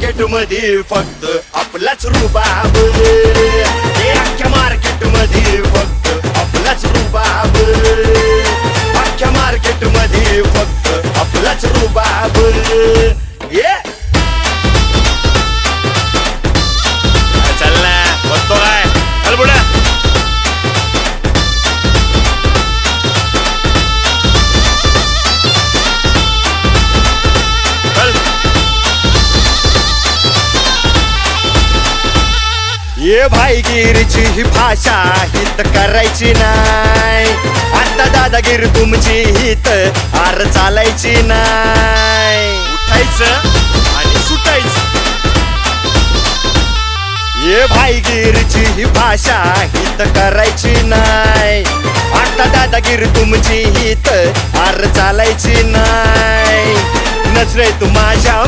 Market मध्ये फक्त आपलाच रुबाब, हे अख्ख्या मार्केट मध्ये फक्त आपलाच रुबाब, अख्ख्या मार्केट मध्ये फक्त आपलाच रुबाब. ये चल ना, बघतो काय चल पुढे. ये भाईगिरीची ही भाषा हित करायची नाही, आता दादागिरी तुमची हित आर चालायची नाही. उठायचं आणि सुटायचं. ये भाईगिरीची ही भाषा हित करायची नाही, आता दादागिरी तुमची हित आर चालायची नाही. नजरे तू माझ्या